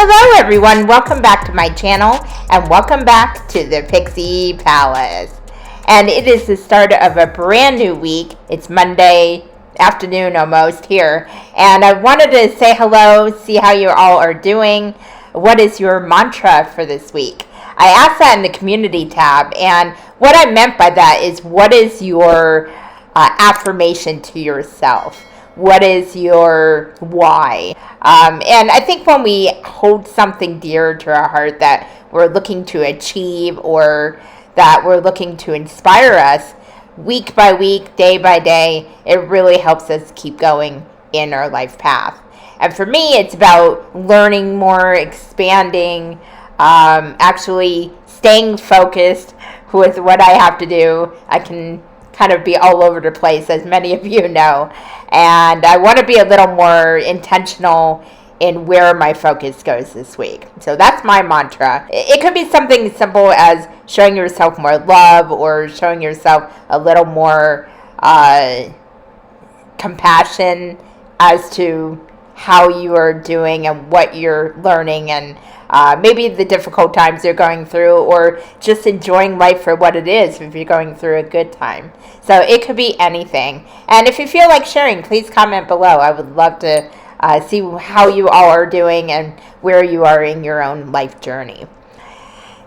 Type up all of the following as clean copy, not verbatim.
Hello everyone, welcome back to my channel and welcome back to the Pixie Palace. And it is the start of a brand new week. It's Monday afternoon almost here. And I wanted to say hello, see how you all are doing. What is your mantra for this week? I asked that in the community tab, and what I meant by that is what is your affirmation to yourself? What is your why? And I think when we hold something dear to our heart that we're looking to achieve or that we're looking to inspire us, week by week, day by day, it really helps us keep going in our life path. And for me, it's about learning more, expanding, actually staying focused with what I have to do. I can kind of be all over the place, as many of you know. And I want to be a little more intentional in where my focus goes this week. So that's my mantra. It could be something simple as showing yourself more love or showing yourself a little more compassion as to how you are doing and what you're learning, and maybe the difficult times you're going through, or just enjoying life for what it is if you're going through a good time. So it could be anything. And if you feel like sharing, please comment below. I would love to see how you all are doing and where you are in your own life journey.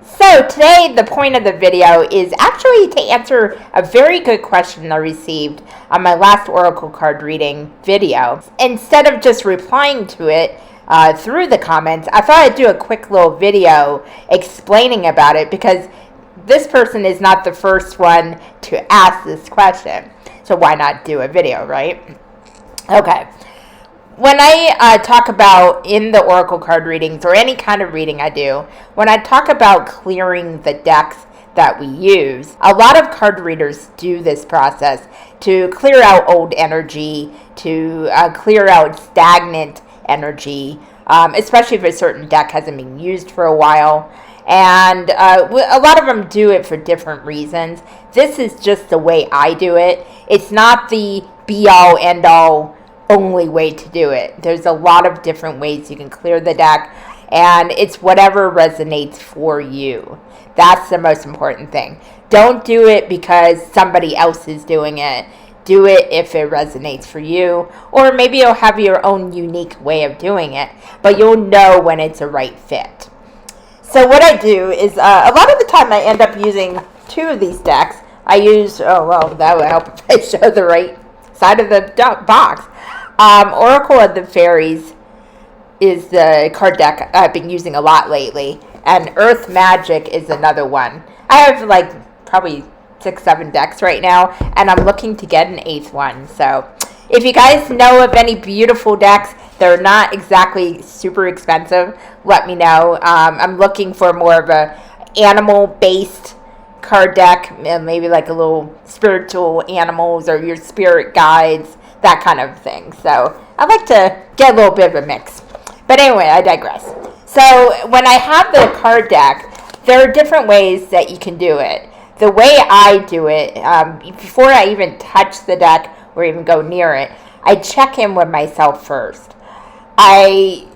So today, the point of the video is actually to answer a very good question I received on my last Oracle card reading video. Instead of just replying to it through the comments, I thought I'd do a quick little video explaining about it, because this person is not the first one to ask this question. So why not do a video, right? Okay. When I talk about in the Oracle card readings, or any kind of reading I do, when I talk about clearing the decks that we use, a lot of card readers do this process to clear out old energy, to clear out stagnant energy, especially if a certain deck hasn't been used for a while. And a lot of them do it for different reasons. This is just the way I do it. It's not the be-all, end-all only way to do it. There's a lot of different ways you can clear the deck, and it's whatever resonates for you. That's the most important thing. Don't do it because somebody else is doing it. Do it if it resonates for you, or maybe you'll have your own unique way of doing it, but you'll know when it's a right fit. So what I do is a lot of the time I end up using two of these decks. I use, oh well, that would help if I show the right side of the box. Oracle of the Fairies is the card deck I've been using a lot lately, and Earth Magic is another one. I have like probably 6-7 decks right now, and I'm looking to get an 8th one. So if you guys know of any beautiful decks, they're not exactly super expensive, let me know. I'm looking for more of a animal-based card deck, maybe like a little spiritual animals or your spirit guides, that kind of thing. So I like to get a little bit of a mix. But anyway, I digress. So when I have the card deck, there are different ways that you can do it. The way I do it, before I even touch the deck or even go near it, I check in with myself first. I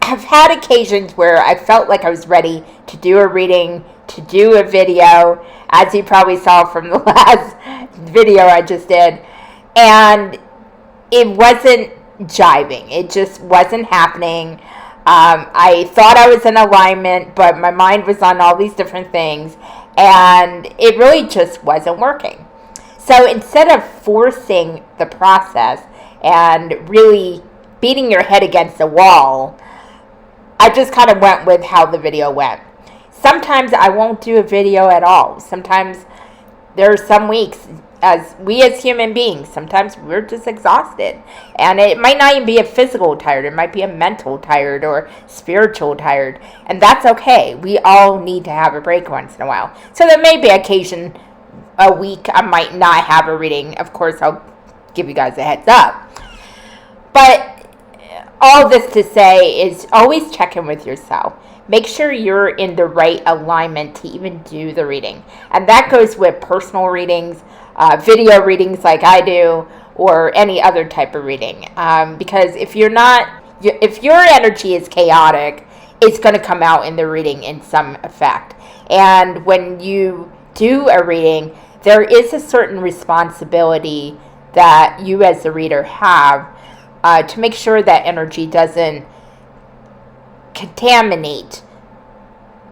have had occasions where I felt like I was ready to do a reading, to do a video, as you probably saw from the last video I just did. And it wasn't jiving. It just wasn't happening. I thought I was in alignment, but my mind was on all these different things, and it really just wasn't working. So instead of forcing the process and really beating your head against the wall, I just kind of went with how the video went. Sometimes I won't do a video at all. Sometimes there are some weeks, as human beings, sometimes we're just exhausted, and it might not even be a physical tired, it might be a mental tired or spiritual tired, and that's okay. We all need to have a break once in a while. So there may be occasion a week I might not have a reading. Of course, I'll give you guys a heads up, but all this to say is always check in with yourself. Make sure you're in the right alignment to even do the reading. And that goes with personal readings, video readings like I do, or any other type of reading. Because if you're not if your energy is chaotic, it's going to come out in the reading in some effect. And when you do a reading, there is a certain responsibility that you as the reader have to make sure that energy doesn't contaminate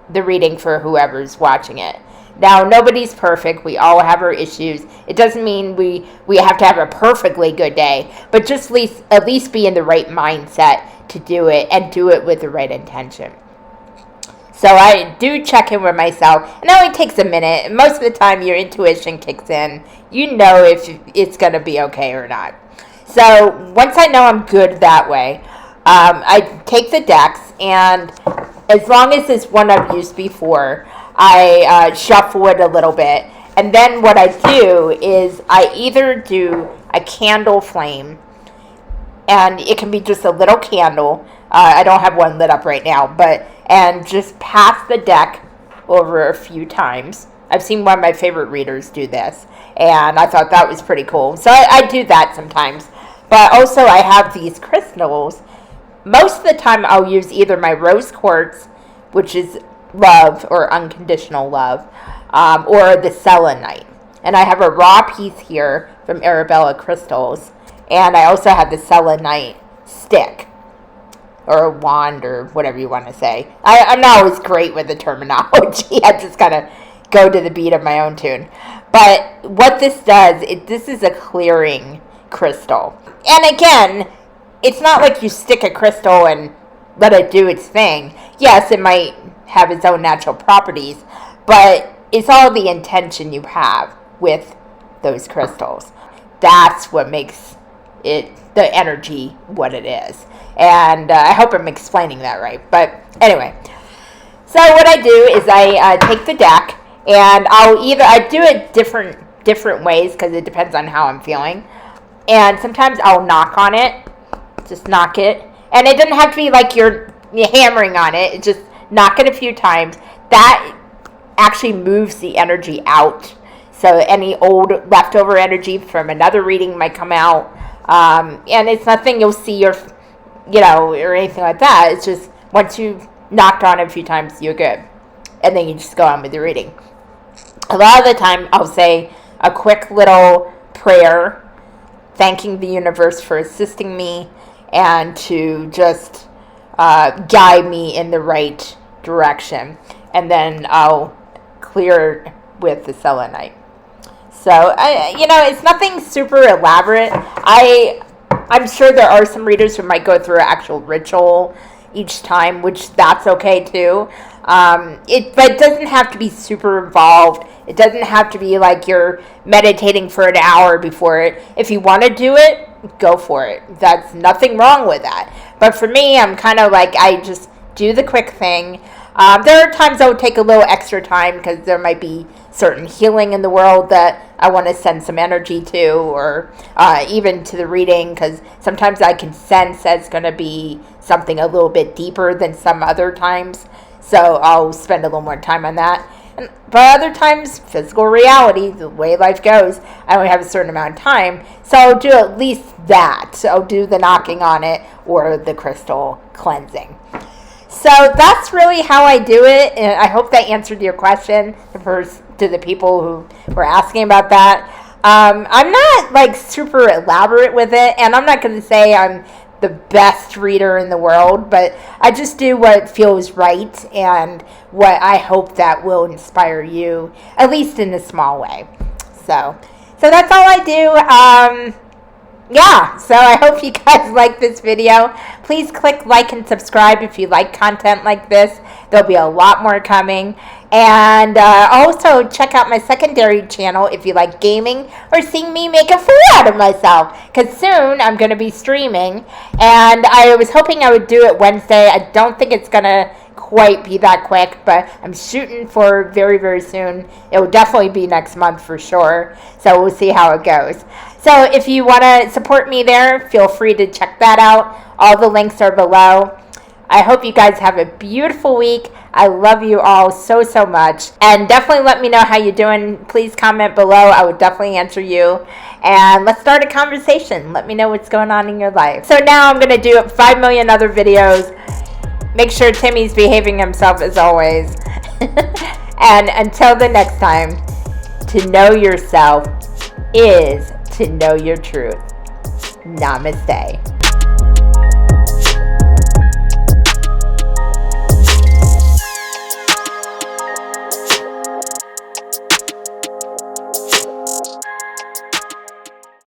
the reading for whoever's watching it. Now, nobody's perfect. We all have our issues. It doesn't mean we have to have a perfectly good day, but just at least be in the right mindset to do it, and do it with the right intention. So I do check in with myself, and it only takes a minute. Most of the time, your intuition kicks in. You know if it's going to be okay or not. So once I know I'm good that way, I take the decks, and as long as it's one I've used before, I shuffle it a little bit. And then what I do is I either do a candle flame, and it can be just a little candle. I don't have one lit up right now, and just pass the deck over a few times. I've seen one of my favorite readers do this, and I thought that was pretty cool. So I do that sometimes. But also I have these crystals. Most of the time I'll use either my rose quartz, which is love or unconditional love, or the selenite. And I have a raw piece here from Arabella Crystals. And I also have the selenite stick, or a wand, or whatever you want to say. I'm not always great with the terminology. I just kind of go to the beat of my own tune. But what this does, this is a clearing crystal. And again, it's not like you stick a crystal and let it do its thing. Yes, it might have its own natural properties, but it's all the intention you have with those crystals. That's what makes the energy what it is. And I hope I'm explaining that right. But anyway, so what I do is I take the deck, and I do it different ways because it depends on how I'm feeling. And sometimes I'll knock on it, just knock it, and it doesn't have to be like you're hammering on it. It's just knock it a few times. That actually moves the energy out. So any old leftover energy from another reading might come out. And it's nothing you'll see or anything like that. It's just once you've knocked on it a few times, you're good. And then you just go on with the reading. A lot of the time, I'll say a quick little prayer, thanking the universe for assisting me and to just guide me in the right direction. And then I'll clear with the selenite. So, it's nothing super elaborate. I'm sure there are some readers who might go through an actual ritual each time, which that's okay too. But it doesn't have to be super involved. It doesn't have to be like you're meditating for an hour before it. If you want to do it, go for it. That's nothing wrong with that. But for me, I'm kind of like, I just do the quick thing. There are times I would take a little extra time because there might be certain healing in the world that I want to send some energy to, or even to the reading, because sometimes I can sense that's going to be something a little bit deeper than some other times. So I'll spend a little more time on that. But other times, physical reality, the way life goes, I only have a certain amount of time. So I'll do at least that. So I'll do the knocking on it or the crystal cleansing. So that's really how I do it, and I hope that answered your question to the people who were asking about that. I'm not like super elaborate with it, and I'm not going to say I'm the best reader in the world, but I just do what feels right and what I hope that will inspire you, at least in a small way. So that's all I do. So I hope you guys like this video. Please click like and subscribe if you like content like this. There'll be a lot more coming. And also check out my secondary channel if you like gaming or seeing me make a fool out of myself. Because soon I'm going to be streaming. And I was hoping I would do it Wednesday. I don't think it's going to quite be that quick, but I'm shooting for very, very soon. It will definitely be next month for sure. So we'll see how it goes. So if you want to support me there, feel free to check that out. All the links are below. I hope you guys have a beautiful week. I love you all so, so much. And definitely let me know how you're doing. Please comment below. I would definitely answer you. and let's start a conversation. Let me know what's going on in your life. So now I'm going to do 5 million other videos. Make sure Timmy's behaving himself as always. And until the next time, to know yourself is to know your truth. Namaste.